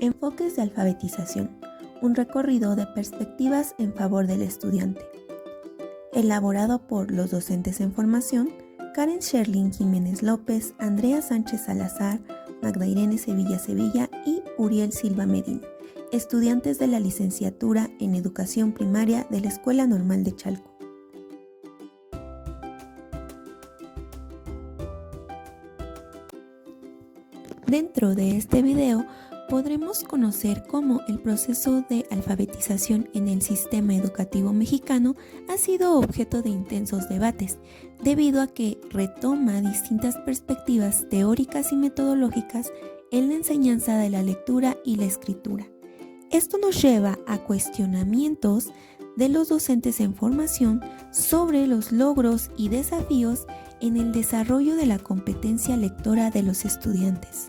Enfoques de alfabetización, un recorrido de perspectivas en favor del estudiante. Elaborado por los docentes en formación, Karen Sherlyn Jiménez López, Andrea Sánchez Salazar, Magda Irene Sevilla Sevilla y Uriel Silva Medina, estudiantes de la licenciatura en Educación Primaria de la Escuela Normal de Chalco. Dentro de este video podremos conocer cómo el proceso de alfabetización en el sistema educativo mexicano ha sido objeto de intensos debates, debido a que retoma distintas perspectivas teóricas y metodológicas en la enseñanza de la lectura y la escritura. Esto nos lleva a cuestionamientos de los docentes en formación sobre los logros y desafíos en el desarrollo de la competencia lectora de los estudiantes.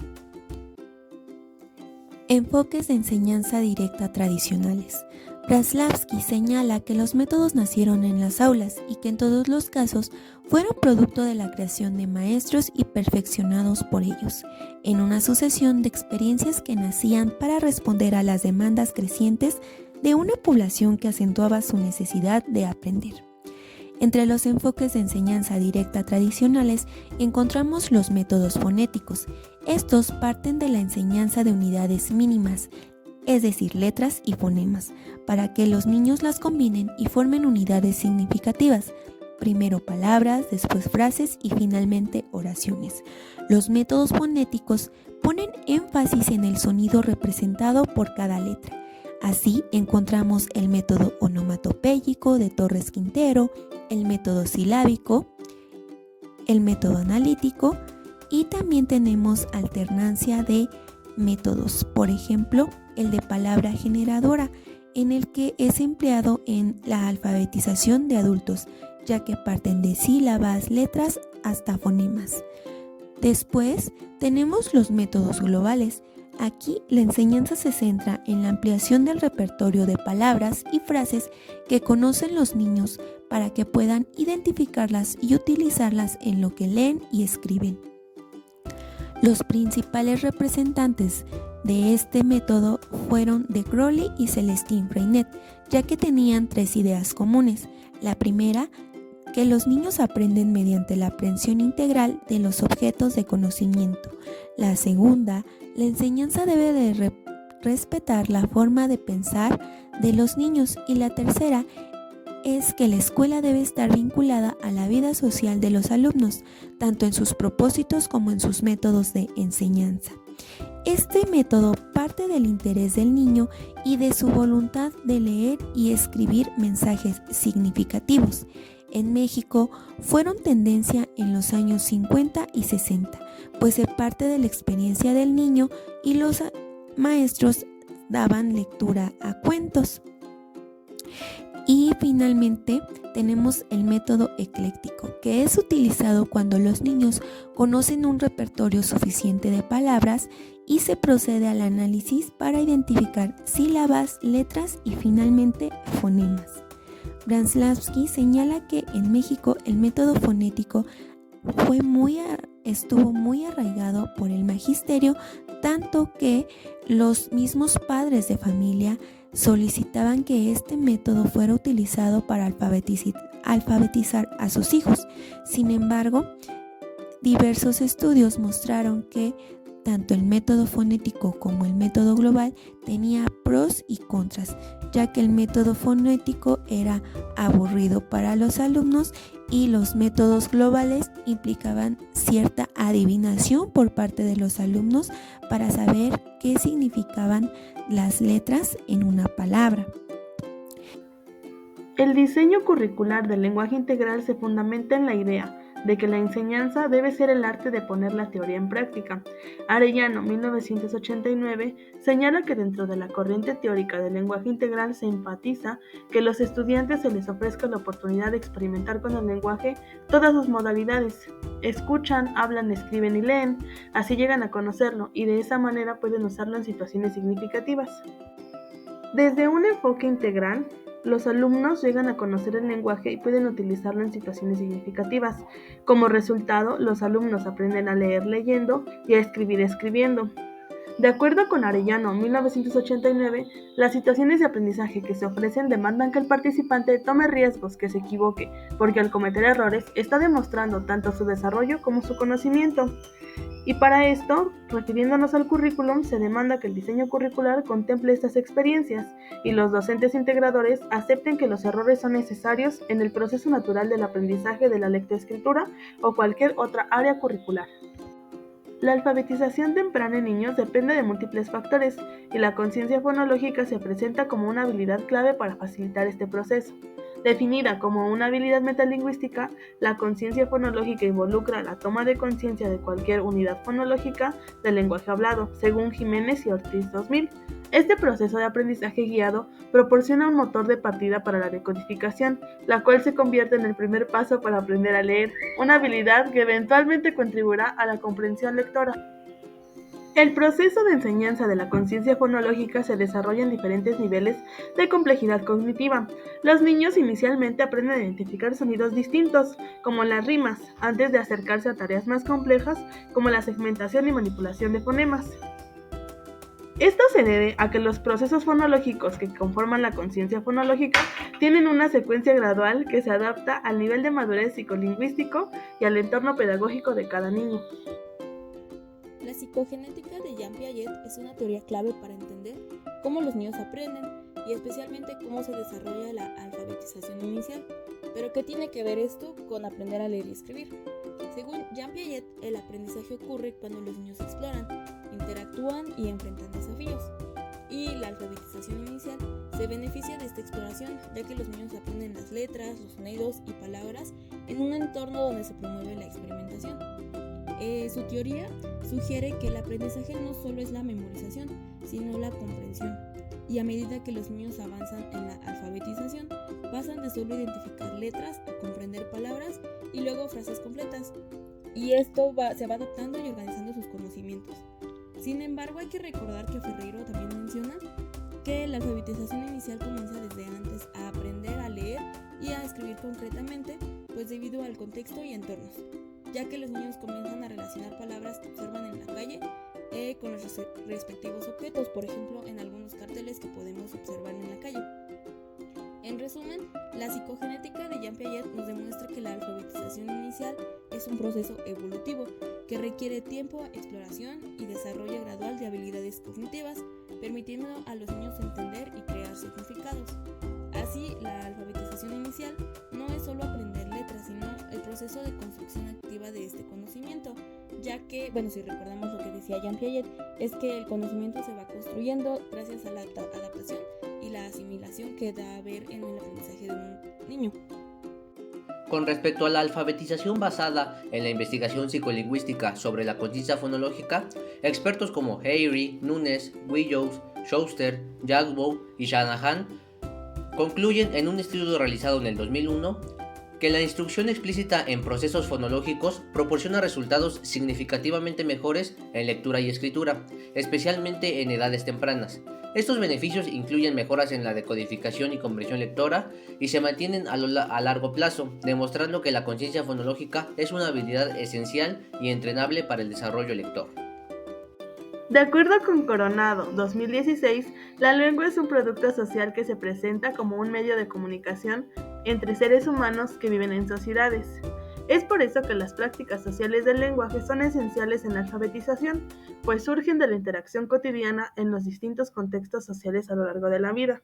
Enfoques de enseñanza directa tradicionales. Braslavsky señala que los métodos nacieron en las aulas y que en todos los casos fueron producto de la creación de maestros y perfeccionados por ellos, en una sucesión de experiencias que nacían para responder a las demandas crecientes de una población que acentuaba su necesidad de aprender. Entre los enfoques de enseñanza directa tradicionales encontramos los métodos fonéticos. Estos parten de la enseñanza de unidades mínimas, es decir, letras y fonemas, para que los niños las combinen y formen unidades significativas. Primero palabras, después frases y finalmente oraciones. Los métodos fonéticos ponen énfasis en el sonido representado por cada letra. Así encontramos el método onomatopéyico de Torres Quintero, el método silábico, el método analítico y también tenemos alternancia de métodos, por ejemplo, el de palabra generadora, en el que es empleado en la alfabetización de adultos, ya que parten de sílabas, letras hasta fonemas. Después tenemos los métodos globales. Aquí la enseñanza se centra en la ampliación del repertorio de palabras y frases que conocen los niños para que puedan identificarlas y utilizarlas en lo que leen y escriben. Los principales representantes de este método fueron de Crowley y Celestine Freinet, ya que tenían tres ideas comunes. La primera, que los niños aprenden mediante la aprehensión integral de los objetos de conocimiento. La segunda, la enseñanza debe de respetar la forma de pensar de los niños. Y la tercera es que la escuela debe estar vinculada a la vida social de los alumnos, tanto en sus propósitos como en sus métodos de enseñanza. Este método parte del interés del niño y de su voluntad de leer y escribir mensajes significativos. En México fueron tendencia en los años 50 y 60, pues se parte de la experiencia del niño y los maestros daban lectura a cuentos. Y finalmente tenemos el método ecléctico, que es utilizado cuando los niños conocen un repertorio suficiente de palabras y se procede al análisis para identificar sílabas, letras y finalmente fonemas. Braslavsky señala que en México el método fonético estuvo muy arraigado por el magisterio, tanto que los mismos padres de familia solicitaban que este método fuera utilizado para alfabetizar a sus hijos. Sin embargo, diversos estudios mostraron que tanto el método fonético como el método global tenía pros y contras, ya que el método fonético era aburrido para los alumnos y los métodos globales implicaban cierta adivinación por parte de los alumnos para saber qué significaban las letras en una palabra. El diseño curricular del lenguaje integral se fundamenta en la idea de que la enseñanza debe ser el arte de poner la teoría en práctica. Arellano, 1989, señala que dentro de la corriente teórica del lenguaje integral se enfatiza que los estudiantes se les ofrezca la oportunidad de experimentar con el lenguaje todas sus modalidades. Escuchan, hablan, escriben y leen, así llegan a conocerlo y de esa manera pueden usarlo en situaciones significativas. Desde un enfoque integral, los alumnos llegan a conocer el lenguaje y pueden utilizarlo en situaciones significativas. Como resultado, los alumnos aprenden a leer leyendo y a escribir escribiendo. De acuerdo con Arellano, 1989, las situaciones de aprendizaje que se ofrecen demandan que el participante tome riesgos, que se equivoque, porque al cometer errores está demostrando tanto su desarrollo como su conocimiento. Y para esto, refiriéndonos al currículum, se demanda que el diseño curricular contemple estas experiencias y los docentes integradores acepten que los errores son necesarios en el proceso natural del aprendizaje de la lectoescritura o cualquier otra área curricular. La alfabetización temprana en niños depende de múltiples factores y la conciencia fonológica se presenta como una habilidad clave para facilitar este proceso. Definida como una habilidad metalingüística, la conciencia fonológica involucra la toma de conciencia de cualquier unidad fonológica del lenguaje hablado, según Jiménez y Ortiz 2000. Este proceso de aprendizaje guiado proporciona un motor de partida para la decodificación, la cual se convierte en el primer paso para aprender a leer, una habilidad que eventualmente contribuirá a la comprensión lectora. El proceso de enseñanza de la conciencia fonológica se desarrolla en diferentes niveles de complejidad cognitiva. Los niños inicialmente aprenden a identificar sonidos distintos, como las rimas, antes de acercarse a tareas más complejas, como la segmentación y manipulación de fonemas. Esto se debe a que los procesos fonológicos que conforman la conciencia fonológica tienen una secuencia gradual que se adapta al nivel de madurez psicolingüístico y al entorno pedagógico de cada niño. La psicogenética de Jean Piaget es una teoría clave para entender cómo los niños aprenden y especialmente cómo se desarrolla la alfabetización inicial. Pero ¿qué tiene que ver esto con aprender a leer y escribir? Según Jean Piaget, el aprendizaje ocurre cuando los niños exploran, interactúan y enfrentan desafíos. Y la alfabetización inicial se beneficia de esta exploración, ya que los niños aprenden las letras, los sonidos y palabras en un entorno donde se promueve la experimentación. Su teoría sugiere que el aprendizaje no solo es la memorización, sino la comprensión. Y a medida que los niños avanzan en la alfabetización, pasan de solo identificar letras a comprender palabras y luego frases completas. Y esto se va adaptando y organizando sus conocimientos. Sin embargo, hay que recordar que Ferreiro también menciona que la alfabetización inicial comienza desde antes a aprender a leer y a escribir concretamente, pues debido al contexto y entornos, ya que los niños comienzan a relacionar palabras que observan en la calle con los respectivos objetos, por ejemplo, en algunos carteles que podemos observar en la calle. En resumen, la psicogenética de Jean Piaget nos demuestra que la alfabetización inicial es un proceso evolutivo que requiere tiempo, exploración y desarrollo gradual de habilidades cognitivas, permitiendo a los niños entender y crear significados. Así, la alfabetización inicial no es solo aprender letras, sino el proceso de construcción activa de este conocimiento, ya que, si recordamos lo que decía Jean Piaget, es que el conocimiento se va construyendo gracias a la adaptación y la asimilación que da a ver en el aprendizaje de un niño. Con respecto a la alfabetización basada en la investigación psicolingüística sobre la conciencia fonológica, expertos como Hayrie, Nunes, Willows, Schuster, Jagbow y Shanahan concluyen en un estudio realizado en el 2001 que la instrucción explícita en procesos fonológicos proporciona resultados significativamente mejores en lectura y escritura, especialmente en edades tempranas. Estos beneficios incluyen mejoras en la decodificación y comprensión lectora y se mantienen a largo plazo, demostrando que la conciencia fonológica es una habilidad esencial y entrenable para el desarrollo lector. De acuerdo con Coronado, 2016, la lengua es un producto social que se presenta como un medio de comunicación entre seres humanos que viven en sociedades. Es por eso que las prácticas sociales del lenguaje son esenciales en la alfabetización, pues surgen de la interacción cotidiana en los distintos contextos sociales a lo largo de la vida.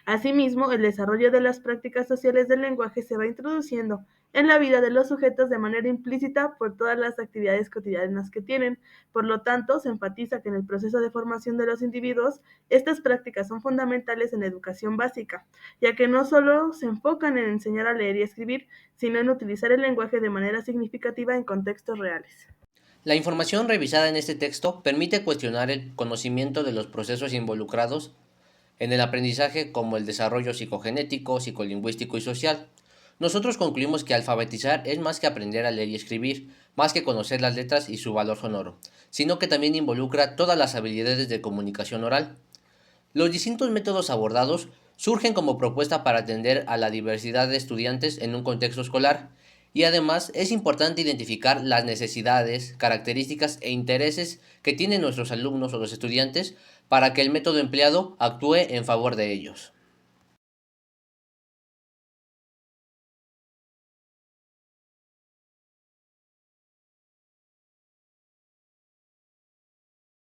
Asimismo, el desarrollo de las prácticas sociales del lenguaje se va introduciendo en la vida de los sujetos de manera implícita por todas las actividades cotidianas que tienen. Por lo tanto, se enfatiza que en el proceso de formación de los individuos, estas prácticas son fundamentales en la educación básica, ya que no solo se enfocan en enseñar a leer y escribir, sino en utilizar el lenguaje de manera significativa en contextos reales. La información revisada en este texto permite cuestionar el conocimiento de los procesos involucrados en el aprendizaje como el desarrollo psicogenético, psicolingüístico y social. Nosotros concluimos que alfabetizar es más que aprender a leer y escribir, más que conocer las letras y su valor sonoro, sino que también involucra todas las habilidades de comunicación oral. Los distintos métodos abordados surgen como propuesta para atender a la diversidad de estudiantes en un contexto escolar y además es importante identificar las necesidades, características e intereses que tienen nuestros alumnos o los estudiantes para que el método empleado actúe en favor de ellos.